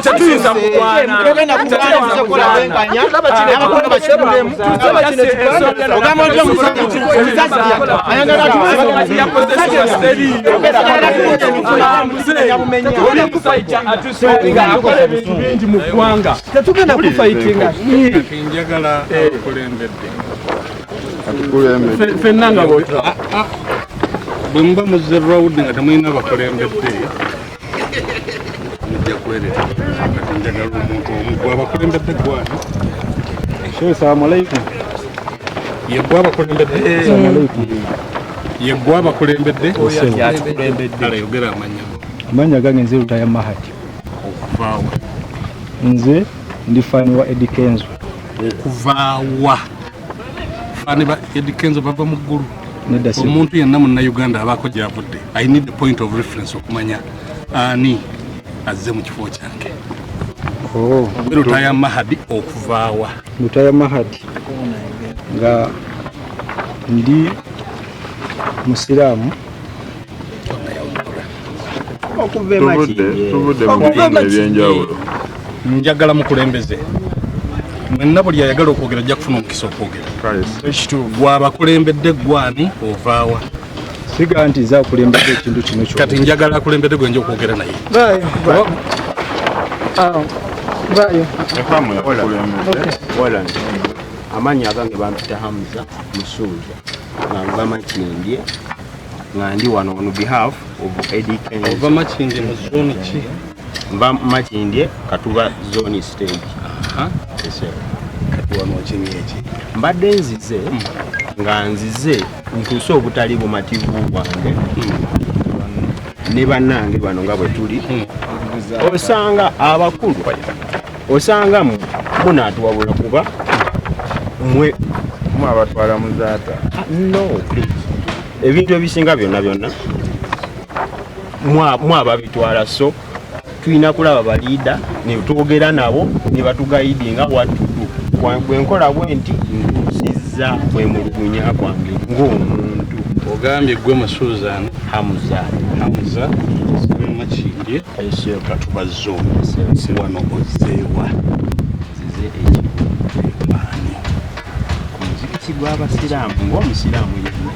tetuyinza kukwana akola ebintu bingi mu ggwanga tetugenda kufayitinga njagala akulembedde fenna nga bwe muba muzze rawudi nga temulina bakulembedde mujja kwerera kati njagala omuntu omu gwabakulembedde gwani Assalamu alaikum. ye gwabakulembedde ye gwabakulembedde ala yogera amanya Amanya gange nze Lutaya Mahadi. okuvaawa Nze ndi fani wa Eddie Kenzo. okuvaawa fani ba Eddie Kenzo bava mu ggulu Nedda si. omuntu yenna munnayuganda abaako gyavudde I need a point of reference okumanya ani azze mu kifo kyange Oh, Lutaya Mahadi okuvaawa Lutaya Mahadi. Nga ndi Musiramu. Tuvudde mu bitundu ebyenjawulo. njagala mukulembeze mwenna buli ayagala okwogera ajja kufuna omukisa okwogera gwabakulembedde gwani ovaawa Siga nti za kulembedde ekintu kino kyo. kati njagala akulembedde gwenja okwogera naye Amanya agange bampita Hamza Musuuja nga nva Makindye nga ndi wano on behalf of Eddie Kenzo. ova Makindye mu zone ki Nva Makindye Katuba zone stage. kati wano okini eki Mbadde nzize nga nzize ntuuse obutali bumativu bwange ne bannange bano nga bwe tuli osanga abakulu osanga munaatuwabula kuba mwe Abatwala muzaata. no please ebintu ebisinga byonna mwababitwala so tulina kulaba baliida ne twogera nabo ne batugayidinga wattudu bwenkola bwe nti ntuusizza kwemulugunya kwange ng'omuntu ogambye gwe mu Susan Hamza Makindye Katuba zone wano ozeewa zize ekibaani omuzikiti gw'abasiraamu ng'omusiraamu yenna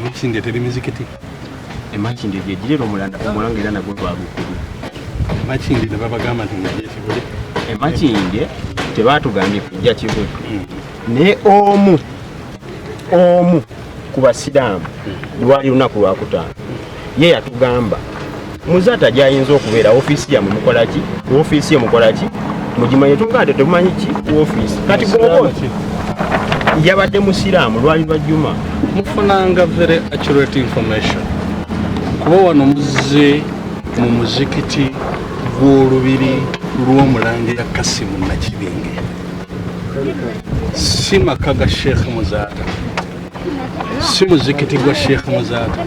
Makindye teri mizikiti Makindye gye girera omulanga era nagwe gwabukulu Makindye ne babagamba nti ngajja Kibuli Makindye tebaatugambye kujja Kibuli naye omu ku basiraamu lwali lunaku lwakutaano ye yatugamba muzaata gy'ayinza okubeera ofiisi yammwe mukola ki mugimanye tugande temumanyi ki ofiisi kati bwoba yabadde musiraamu lwali lwa Juma mufunanga very accurate information kuba wano muzze mu muzikiti gw'olubiri lw'omulangira Kasimu Nakibinge si maka ga Sheikh Muzaata si muzikiti gwa Sheikh Muzaata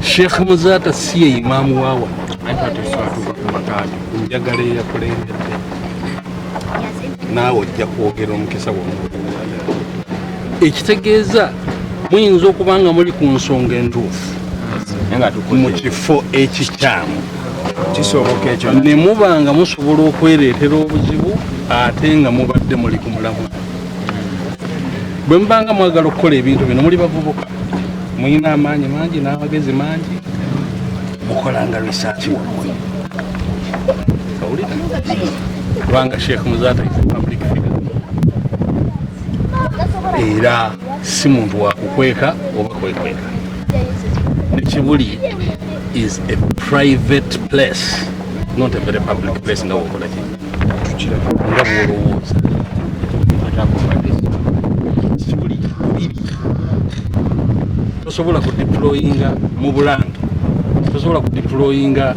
Sheikh Muzaata si ye imaamu waawa njagala eyakulembedde naawe ojja kwogera omukisa gwamu ekitegeeza muyinza okuba nga muli ku nsonga entuufu mu kifo ekikyamu kisoboka ekyo ne muba nga musobola okwereetera obuzibu ate nga mubadde muli ku mulamu bwe mubanga mwagala okukola ebintu bino muli bavubuka muyina amaanyi mangi n'amagezi mangi mukolanga research wammwe kawulira kubanga Sheikh Muzaata is a public figure era si muntu wakukweka oba kwekweka Kibuli is a private place not a very public place nga wokola ki nga bwolowooza Kibuli tosobola kudeployinga mu Bulange tosobola kudeployinga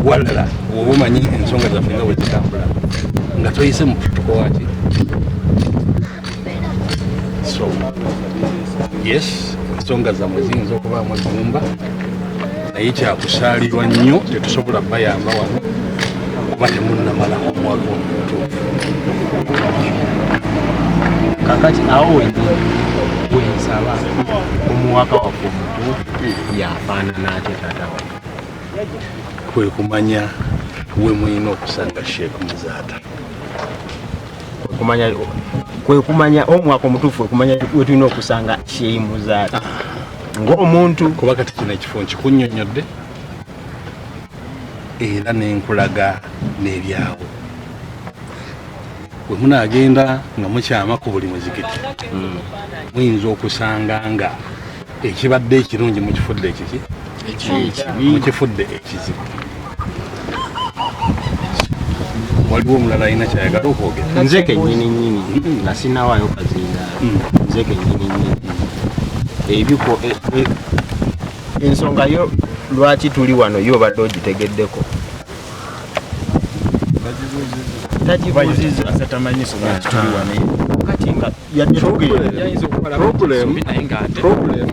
walala oba omanyi ensonga zaffe nga bwe zitambula nga toyise mu protocol ki so yes ensonga zammwe ziyinza okubaamu eggumba naye kyakusaalirwa nnyo tetusobola bayamba wano kuba temunnamalamu omwaka omuntu kakati awo wensaba omuwaka waffe omutuufu yafaanana ate taata kwe kumanya we mwina okusanga Sheikh Muzaata kwe kumanya omwaka omutuufu okumanya we tulina okusanga Sheikh Muzaata ng'omuntu kuba kati kino ekifo nkikunnyonnyodde era nenkulaga n'ebyawo bwe munaagenda nga mukyama ku buli muzikiti muyinza okusanga nga ekibadde ekirungi mukifudde ekiki mukifudde ekizibu. Waliwo omulala alina kyayagala okwogera? Nze kennyini nga sinawaayo kazinda nze kennyini ebiko ensonga yo lwaki tuli wano yo obadde ogitegeddeko tagibuuziza kati nga yadde tugenda problem